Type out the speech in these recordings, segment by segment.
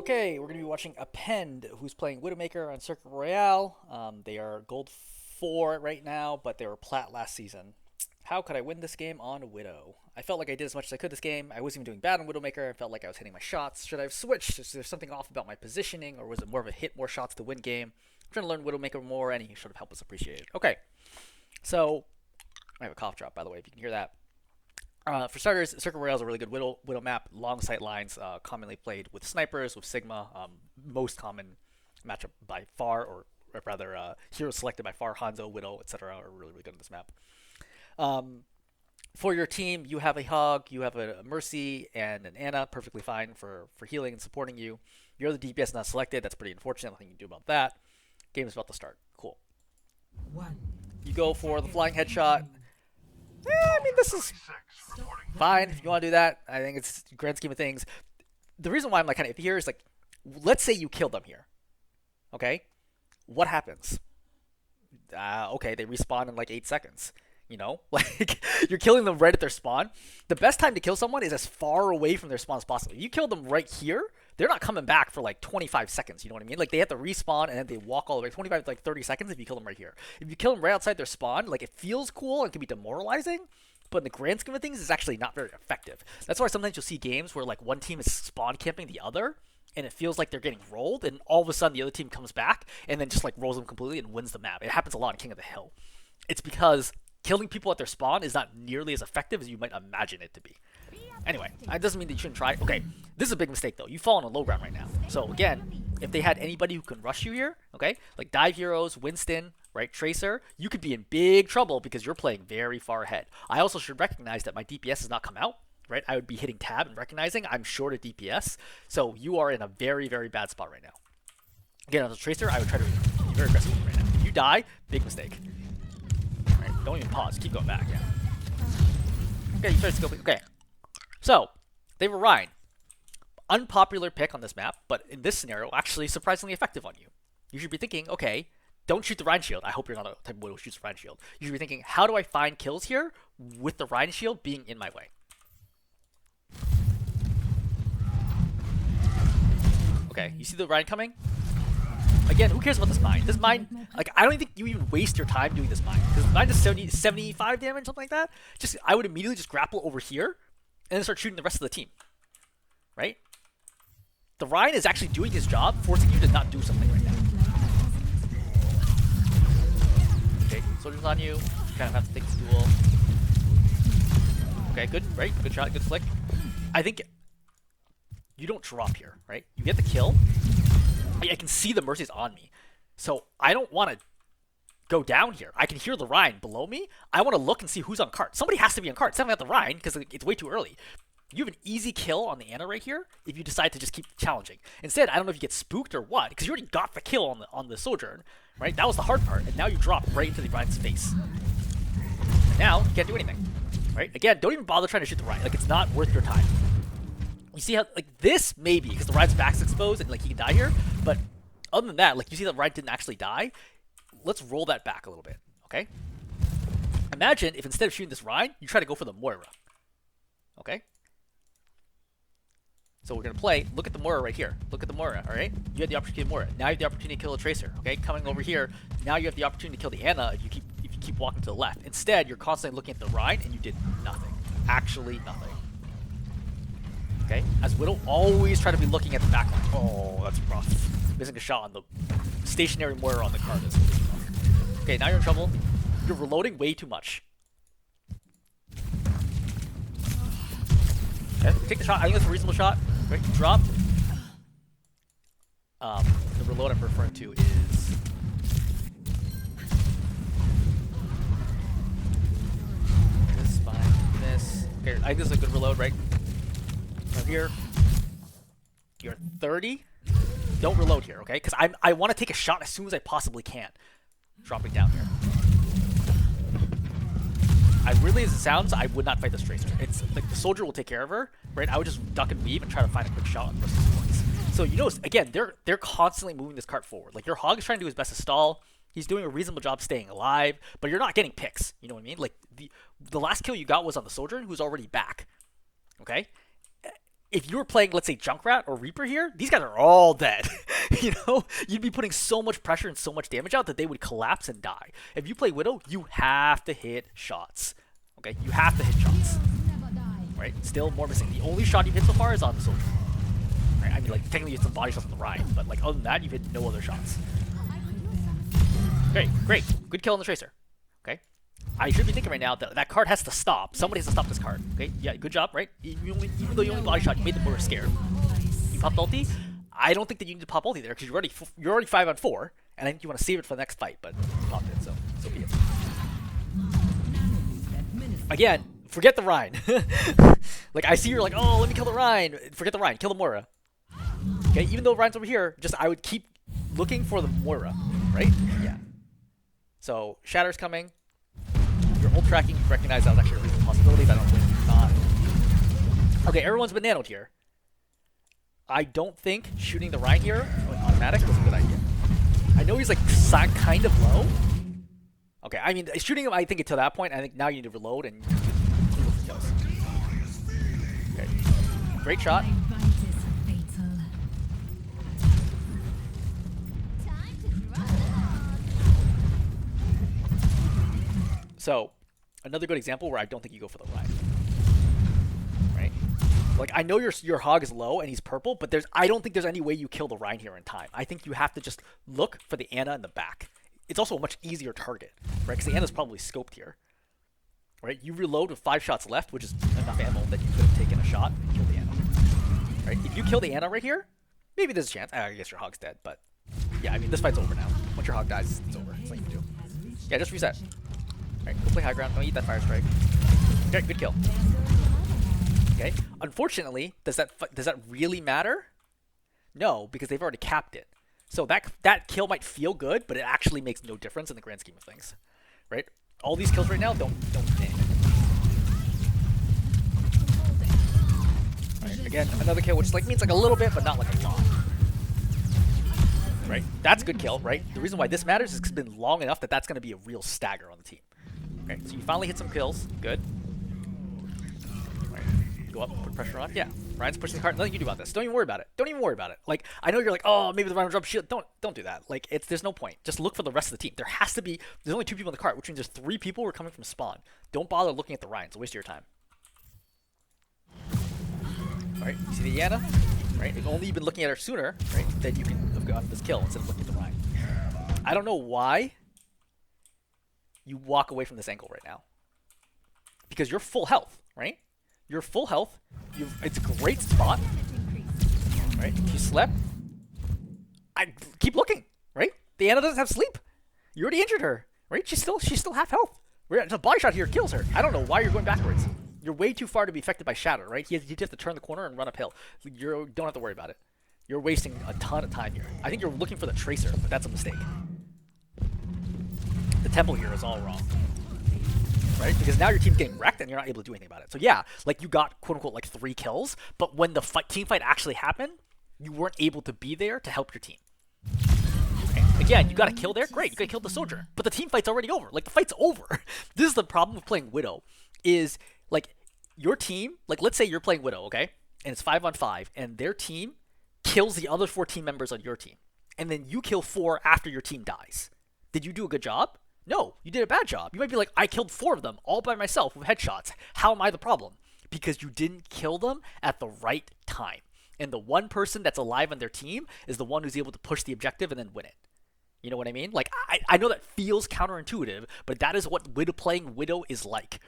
Okay, we're going to be watching Appendd, who's playing Widowmaker on Circuit Royale. They are gold 4 right now, but they were plat last season. How could I win this game on Widow? I felt like I did as much as I could this game. I wasn't even doing bad on Widowmaker. I felt like I was hitting my shots. Should I have switched? Is there something off about my positioning, or was it more of a hit more shots to win game? I'm trying to learn Widowmaker more. Any sort of help is appreciated. Okay, so I have a cough drop, by the way, if you can hear that. For starters, Circuit Royale is a really good Widow map. Long sight lines, commonly played with snipers, with Sigma. Most common matchup by far, or rather, heroes selected by far, Hanzo, Widow, etc. are really, really good on this map. For your team, you have a Hog, you have a Mercy, and an Ana, perfectly fine for healing and supporting you. You're the DPS not selected. That's pretty unfortunate. Nothing you can do about that. Game is about to start. Cool. You go for the flying headshot. I mean, this is fine if you want to do that. I think it's grand scheme of things. The reason why I'm like kind of iffy here is like, let's say you kill them here. Okay, what happens? Okay, they respawn in like 8 seconds. You know, like you're killing them right at their spawn. The best time to kill someone is as far away from their spawn as possible. If you kill them right here, they're not coming back for like 25 seconds. You know what I mean? Like they have to respawn and then they walk all the way 25 to like 30 seconds if you kill them right here. If you kill them right outside their spawn, like it feels cool and can be demoralizing, but in the grand scheme of things, it's actually not very effective. That's why sometimes you'll see games where like one team is spawn camping the other, and it feels like they're getting rolled, and all of a sudden the other team comes back and then just like rolls them completely and wins the map. It happens a lot in King of the Hill. It's because killing people at their spawn is not nearly as effective as you might imagine it to be. Anyway, that doesn't mean that you shouldn't try. Okay, this is a big mistake though. You fall on a low ground right now. So again, if they had anybody who can rush you here, okay, like dive heroes, Winston, right, Tracer, you could be in big trouble because you're playing very far ahead. I also should recognize that my DPS has not come out, right? I would be hitting tab and recognizing I'm short of DPS. So you are in a very, very bad spot right now. Again, as a Tracer, I would try to be very aggressive right now. If you die, big mistake. Right, don't even pause. Keep going back. Yeah. Okay, you try to go. Okay. So, they were Rhine. Unpopular pick on this map, but in this scenario, actually surprisingly effective on you. You should be thinking, okay, don't shoot the Rhine shield. I hope you're not a type of Widow who shoots the Rhine shield. You should be thinking, how do I find kills here with the Rhine shield being in my way? Okay, you see the Rhine coming? Again, who cares about this mine? This mine, like, I don't think you even waste your time doing this mine. Because the mine does 75 damage, something like that. I would immediately just grapple over here and then start shooting the rest of the team. Right? The Rhine is actually doing his job, forcing you to not do something right now. Okay, soldier's on you. You kind of have to take this duel. Okay, good, right? Good shot, good flick. I think you don't drop here, right? You get the kill. I can see the Mercies on me. So I don't want to go down here. I can hear the Rhine below me. I want to look and see who's on cart. Somebody has to be on cart. It's definitely not the Rhine because it's way too early. You have an easy kill on the Ana right here if you decide to just keep challenging. Instead, I don't know if you get spooked or what, because you already got the kill on the Sojourn, right? That was the hard part, and now you drop right into the Rhine's face. And now, you can't do anything, right? Again, don't even bother trying to shoot the Rhine. Like, it's not worth your time. You see how, like, this maybe, because the Rhine's back's exposed and, like, he can die here, but other than that, like, you see that Rhine didn't actually die. Let's roll that back a little bit, okay? Imagine if instead of shooting this Rhine, you try to go for the Moira, okay? So we're going to play, look at the Moira right here. Look at the Moira, alright? You had the opportunity to kill Moira. Now you have the opportunity to kill a Tracer, okay? Coming over here, now you have the opportunity to kill the Ana if you keep walking to the left. Instead, you're constantly looking at the Rhine and you did nothing. Actually nothing. Okay? As Widow, always try to be looking at the back line. Oh, that's rough. Missing a shot on the stationary Moira on the card is really rough. Okay, now you're in trouble. You're reloading way too much. Okay, take the shot. I think that's a reasonable shot. Right, drop. The reload I'm referring to is this, fine, this. Okay, I think this is a good reload, right? From here, you're 30. Don't reload here, okay? Because I want to take a shot as soon as I possibly can. Dropping down here. As weirdly as it sounds, I would not fight this Tracer. It's like the soldier will take care of her, right? I would just duck and weave and try to find a quick shot on the rest of the points. So you notice, again, they're constantly moving this cart forward. Like your Hog is trying to do his best to stall. He's doing a reasonable job staying alive, but you're not getting picks. You know what I mean? Like the last kill you got was on the soldier who's already back. Okay? if you were playing, let's say, Junkrat or Reaper here, these guys are all dead. You know, you'd be putting so much pressure and so much damage out that they would collapse and die. If you play Widow, you have to hit shots. Okay, you have to hit shots. Right? Still more missing. The only shot you've hit so far is on the soldier. Right? I mean, like, technically it's some body shots on the Ryan, but like other than that, you've hit no other shots. Great, great, good kill on the Tracer. Okay. I should be thinking right now that that card has to stop. Somebody has to stop this card. Okay, yeah, good job, right? Even though you only body shot, you made them more scared. You popped ulti. I don't think that you need to pop ulti there because you're already 5 on 4, and I think you want to save it for the next fight. But you popped it, so be it. Again, forget the Rhine. Like I see you're like, oh, let me kill the Rhine. Forget the Rhine. Kill the Moira. Okay, even though Rhine's over here, just I would keep looking for the Moira, right? Yeah. So Shatter's coming. Your ult tracking, you recognize that was actually a reasonable possibility. That I don't think not. Okay, everyone's been nanoed here. I don't think shooting the Rhine here on automatic was a good idea. I know he's like kind of low. Okay, I mean shooting him, I think until that point, I think now you need to reload and look for kills. Okay, great shot. So, another good example where I don't think you go for the Rhine. Right? Like, I know your hog is low and he's purple, but I don't think there's any way you kill the Rhine here in time. I think you have to just look for the Ana in the back. It's also a much easier target, right? Because the Ana's probably scoped here. Right? You reload with 5 shots left, which is enough ammo that you could have taken a shot and killed the Ana. Right? If you kill the Ana right here, maybe there's a chance. I guess your hog's dead, but yeah, I mean, this fight's over now. Once your hog dies, it's over. It's nothing you can do. Yeah, just reset. Alright, go play high ground. Don't eat that fire strike. Okay, good kill. Okay. Unfortunately, does that really matter? No, because they've already capped it. So that kill might feel good, but it actually makes no difference in the grand scheme of things. Right? All these kills right now don't ding. Alright, again, another kill, which like means like a little bit, but not like a lot. Right? That's a good kill, right? The reason why this matters is because it's been long enough that that's going to be a real stagger on the team. Okay, so you finally hit some kills. Good. Right. Go up, put pressure on. Yeah. Ryan's pushing the cart. Nothing you do about this. Don't even worry about it. Don't even worry about it. Like, I know you're like, oh, maybe the Ryan will drop shield. Don't do that. Like, there's no point. Just look for the rest of the team. There has to be. There's only 2 people in the cart, which means there's 3 people who are coming from spawn. Don't bother looking at the Ryan. It's a waste of your time. Alright, you see the Yana? Right? If only you've been looking at her sooner, right, then you can have gotten this kill instead of looking at the Ryan. I don't know why you walk away from this angle right now. Because you're full health, right? You're full health. It's a great spot. Right? If you slept, I keep looking, right? The Ana doesn't have sleep. You already injured her, right? She's still half health. The body shot here kills her. I don't know why you're going backwards. You're way too far to be affected by Shatter, right? You have to turn the corner and run uphill. You don't have to worry about it. You're wasting a ton of time here. I think you're looking for the Tracer, but that's a mistake. The temple here is all wrong. Right? Because now your team's getting wrecked and you're not able to do anything about it. So yeah, like you got quote-unquote like 3 kills, but when the team fight actually happened, you weren't able to be there to help your team. Okay. Again, you got a kill there, great, you got to kill the soldier. But the team fight's already over. Like the fight's over. This is the problem with playing Widow, is like your team, like let's say you're playing Widow, okay? And it's 5 on 5, and their team kills the other 4 team members on your team. And then you kill 4 after your team dies. Did you do a good job? No, you did a bad job. You might be like, I killed 4 of them all by myself with headshots. How am I the problem? Because you didn't kill them at the right time. And the one person that's alive on their team is the one who's able to push the objective and then win it. You know what I mean? Like, I know that feels counterintuitive, but that is what playing Widow is like.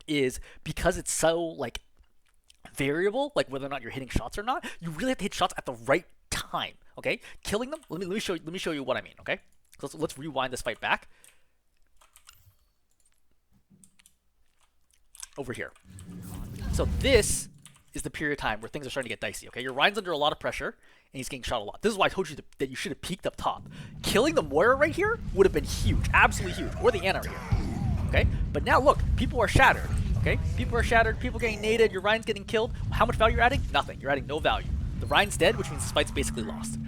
Is because it's so, like, variable, like whether or not you're hitting shots or not, you really have to hit shots at the right time, okay? Killing them, let me show you what I mean, okay? Let's rewind this fight back. Over here. So this is the period of time where things are starting to get dicey, okay? Your Ryan's under a lot of pressure, and he's getting shot a lot. This is why I told you that you should have peeked up top. Killing the Moira right here would have been huge, absolutely huge, or the Ana right here, okay? But now look, people are shattered, okay? People are shattered, people getting naded, your Ryan's getting killed. How much value you're adding? Nothing. You're adding no value. The Ryan's dead, which means this fight's basically lost.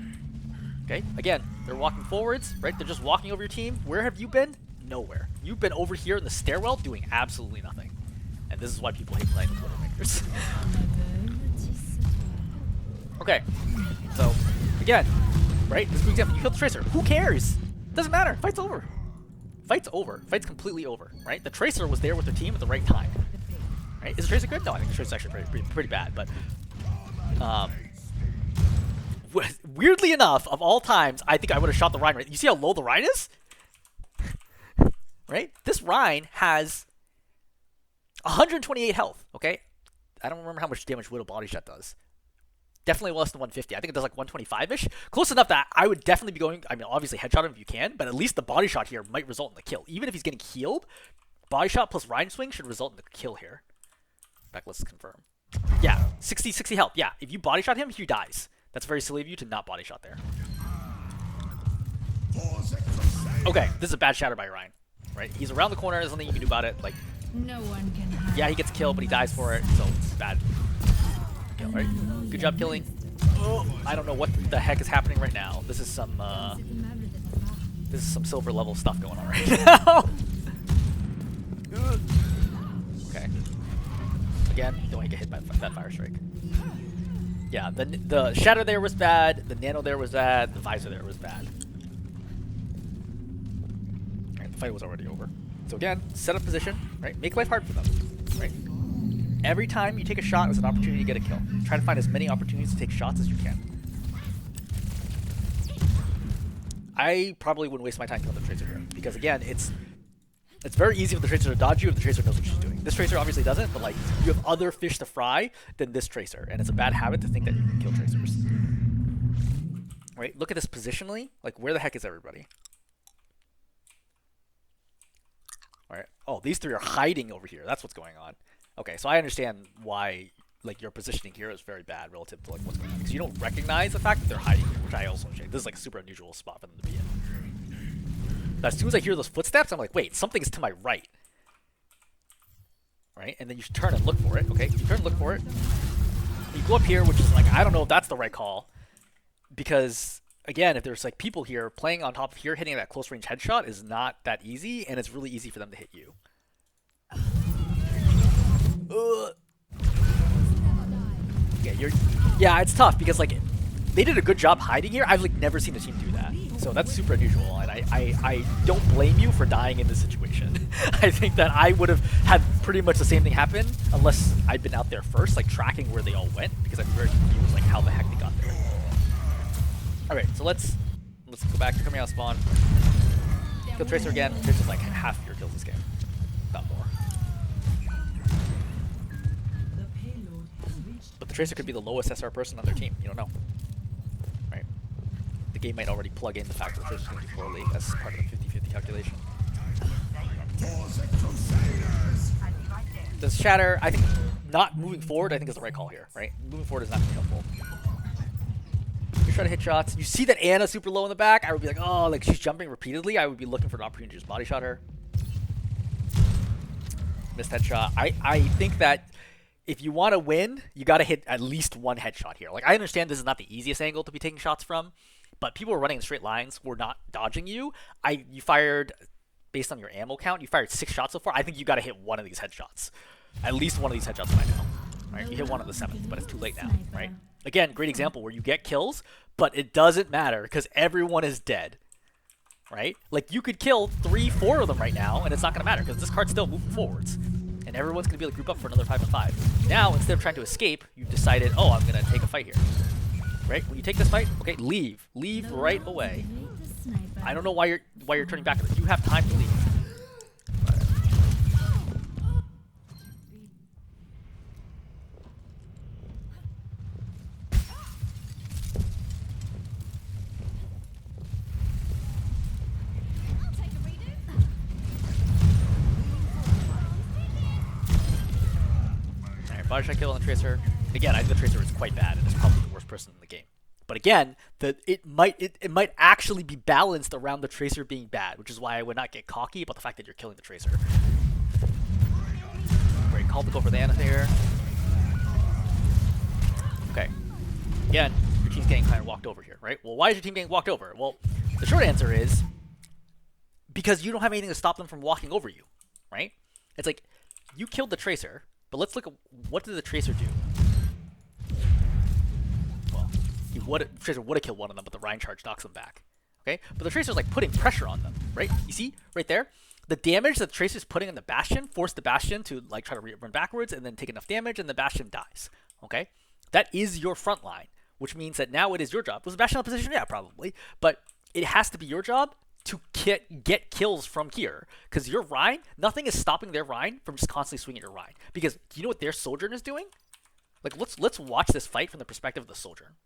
Okay? Again, they're walking forwards, right? They're just walking over your team. Where have you been? Nowhere. You've been over here in the stairwell doing absolutely nothing. And this is why people hate playing with Widowmakers. Okay, so again, right? This is an example. You killed the Tracer. Who cares? Doesn't matter. Fight's over. Fight's over. Fight's completely over, right? The Tracer was there with their team at the right time, right? Is the Tracer good? No, I think the Tracer's actually pretty bad, but weirdly enough, of all times, I think I would have shot the Rhine. Right? You see how low the Rhine is? Right? This Rhine has 128 health, okay? I don't remember how much damage Widow Body Shot does. Definitely less than 150. I think it does like 125-ish. Close enough that I would definitely be going, I mean, obviously headshot him if you can, but at least the body shot here might result in the kill. Even if he's getting healed, body shot plus Rhine swing should result in the kill here. In fact, let's confirm. Yeah, 60 health. Yeah, if you body shot him, he dies. That's very silly of you to not body shot there. Okay, this is a bad shatter by Rhine. Right? He's around the corner, there's nothing you can do about it. Like, no one can. Yeah, he gets killed, but he dies for it, so it's bad. Kill, right? Good job killing. Oh, I don't know what the heck is happening right now. This is some silver level stuff going on right now. Okay. Again, don't want to get hit by that fire strike. Yeah, the shatter there was bad, the nano there was bad, the visor there was bad. Alright, the fight was already over. So again, set up position, right? Make life hard for them, right? Every time you take a shot, it's an opportunity to get a kill. Try to find as many opportunities to take shots as you can. I probably wouldn't waste my time killing the Tracer here, because again, it's very easy for the Tracer to dodge you if the Tracer knows what she's doing. This Tracer obviously doesn't, but like, you have other fish to fry than this Tracer, and it's a bad habit to think that you can kill Tracers. Right? Look at this positionally. Like, where the heck is everybody? Alright. Oh, these three are hiding over here. That's what's going on. Okay, so I understand why, like, your positioning here is very bad relative to like what's going on, because you don't recognize the fact that they're hiding here, which I also understand. This is like a super unusual spot for them to be in. But as soon as I hear those footsteps, I'm like, wait, something's to my right. Right? And then you turn and look for it. Okay, you turn and look for it. You go up here, which is like, I don't know if that's the right call, because again, if there's like people here playing on top of here, hitting that close range headshot is not that easy, and it's really easy for them to hit you. Yeah, it's tough because like they did a good job hiding here. I've like never seen a team do that, so that's super unusual, and I don't blame you for dying in this situation. I think that I would have had pretty much the same thing happen unless I'd been out there first, like tracking where they all went, because I'm very confused like how the heck they got there. All right, so let's go back. You're coming out of spawn. Kill Tracer again. Tracer's like half your kills this game, not more. But the Tracer could be the lowest SR person on their team. You don't know. Right? The game might already plug in the fact that the Tracer's going to do poorly as part of the 50-50 calculation. Does shatter, I think, not moving forward, I think is the right call here. Right? Moving forward is not going to be helpful. You try to hit shots. You see that Anna's super low in the back. I would be like, oh, like she's jumping repeatedly. I would be looking for an opportunity to just body shot her. Missed headshot. I think that if you want to win, you got to hit at least one headshot here. Like, I understand this is not the easiest angle to be taking shots from, but people are running in straight lines. We're not dodging you. You fired, based on your ammo count, you fired 6 shots so far. I think you got to hit one of these headshots. At least one of these headshots by now. Right? You hit one on the 7th, but it's too late now. Right? Again, great example where you get kills, but it doesn't matter because everyone is dead. Right? Like, you could kill 3-4 of them right now, and it's not going to matter because this card's still moving forwards. And everyone's going to be able to group up for another 5-on-5. Now, instead of trying to escape, you've decided, oh, I'm going to take a fight here. Right? When you take this fight, okay, leave. Leave right away. I don't know why you're turning back. You have time to leave. Body shot kill on the Tracer. Again, I think the Tracer is quite bad and is probably the worst person in the game. But again, it might actually be balanced around the Tracer being bad, which is why I would not get cocky about the fact that you're killing the Tracer. Great call to go for the Anna here. Okay. Again, your team's getting kind of walked over here, right? Well, why is your team getting walked over? Well, the short answer is because you don't have anything to stop them from walking over you, right? It's like, you killed the Tracer, but let's look at what did the Tracer do? Well, Tracer would have killed one of them, but the Rhine charge knocks them back. Okay, but the Tracer's like putting pressure on them, right? You see right there, the damage that the Tracer's putting on the Bastion forced the Bastion to like try to run backwards and then take enough damage, and the Bastion dies. Okay, that is your front line, which means that now it is your job. Was the Bastion out of position? Yeah, probably, but it has to be your job to get kills from here, because your Rhine, nothing is stopping their Rhine from just constantly swinging your Rhine. Because do you know what their Sojourn is doing? Like let's watch this fight from the perspective of the Sojourn.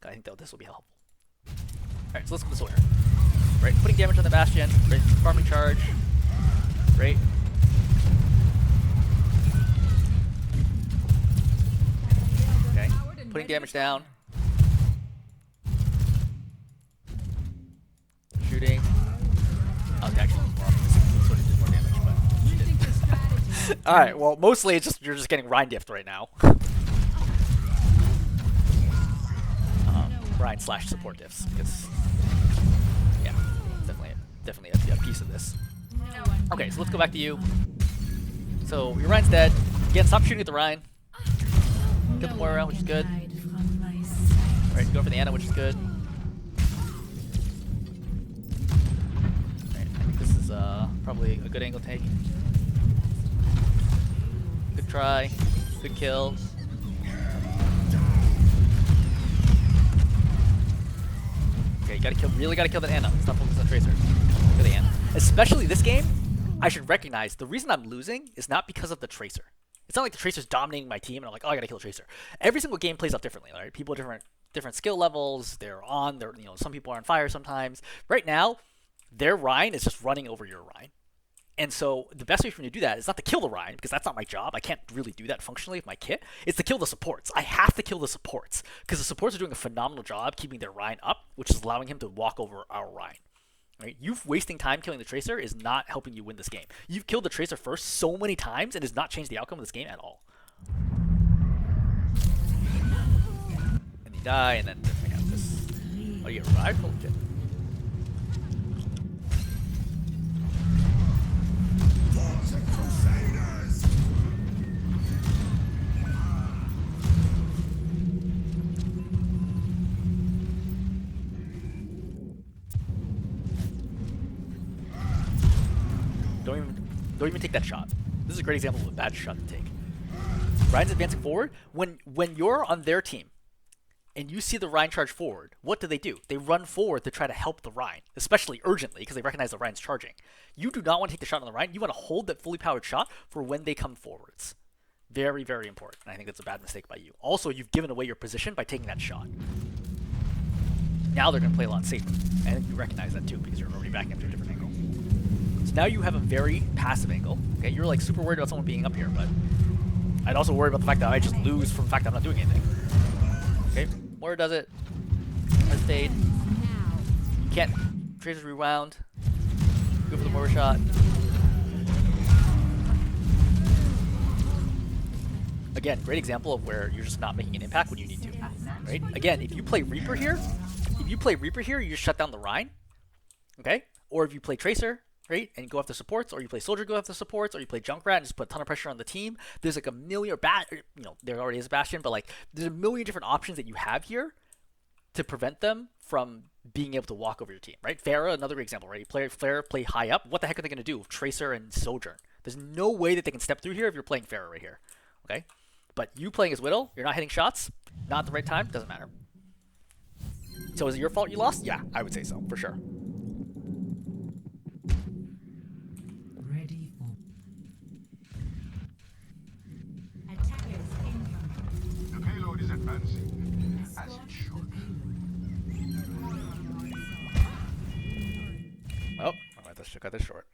I think that this will be helpful. Alright, so let's go to the Sojourn. Right, putting damage on the Bastion, right, farming charge, right. Okay, putting damage down. Shooting. Oh, actually, this one did more damage, but she did. Alright, well, mostly it's just you're just getting Rhine dipped right now. Rhine / support diffs, because yeah, definitely a piece of this. Okay, so let's go back to you. So your Rhine's dead. Again, stop shooting at the Rhine. Get the Moira, which is good. Alright, go for the Ana, which is good. Alright, I think this is probably a good angle take. Good try. Good kill. Okay, you gotta kill, really gotta kill that Ana. Stop focusing on the Tracer. Kill the Ana. Especially this game, I should recognize the reason I'm losing is not because of the Tracer. It's not like the Tracer's dominating my team and I'm like, oh, I gotta kill the Tracer. Every single game plays out differently, right? People are different skill levels. They're some people are on fire sometimes. Right now, their Rhine is just running over your Rhine. And so the best way for me to do that is not to kill the Rhine, because that's not my job. I can't really do that functionally with my kit. It's to kill the supports. I have to kill the supports, because the supports are doing a phenomenal job keeping their Rhine up, which is allowing him to walk over our Rhine. Right? You wasting time killing the Tracer is not helping you win this game. You've killed the Tracer first so many times and has not changed the outcome of this game at all. And you die, and then I have this. Oh, you get revived? Holy shit. Don't even take that shot. This is a great example of a bad shot to take. Rhine's advancing forward. When you're on their team and you see the Rhine charge forward, what do? They run forward to try to help the Rhine, especially urgently, because they recognize the Rhine's charging. You do not want to take the shot on the Rhine. You want to hold that fully powered shot for when they come forwards. Very, very important. And I think that's a bad mistake by you. Also, you've given away your position by taking that shot. Now they're going to play a lot safer. And I think you recognize that too, because you're already backing up to a different angle. So now you have a very passive angle. Okay, you're like super worried about someone being up here, but I'd also worry about the fact that I just lose from the fact that I'm not doing anything. Okay, Moira does it. Has stayed. You can't. Tracer's rewound. Go for the Moira shot. Again, great example of where you're just not making an impact when you need to. Right? Again, if you play Reaper here, you just shut down the Rhine. Okay? Or if you play Tracer, right, and go after supports, or you play Soldier, go after supports, or you play Junkrat and just put a ton of pressure on the team. There's like a million, there already is a Bastion, but like there's a million different options that you have here to prevent them from being able to walk over your team, right? Pharah, another great example, right? Pharah play high up. What the heck are they going to do with Tracer and Sojourn? There's no way that they can step through here if you're playing Pharah right here, okay? But you playing as Widow, you're not hitting shots, not at the right time, doesn't matter. So is it your fault you lost? Yeah, I would say so, for sure. Is advancing as it should. Oh, I got this short.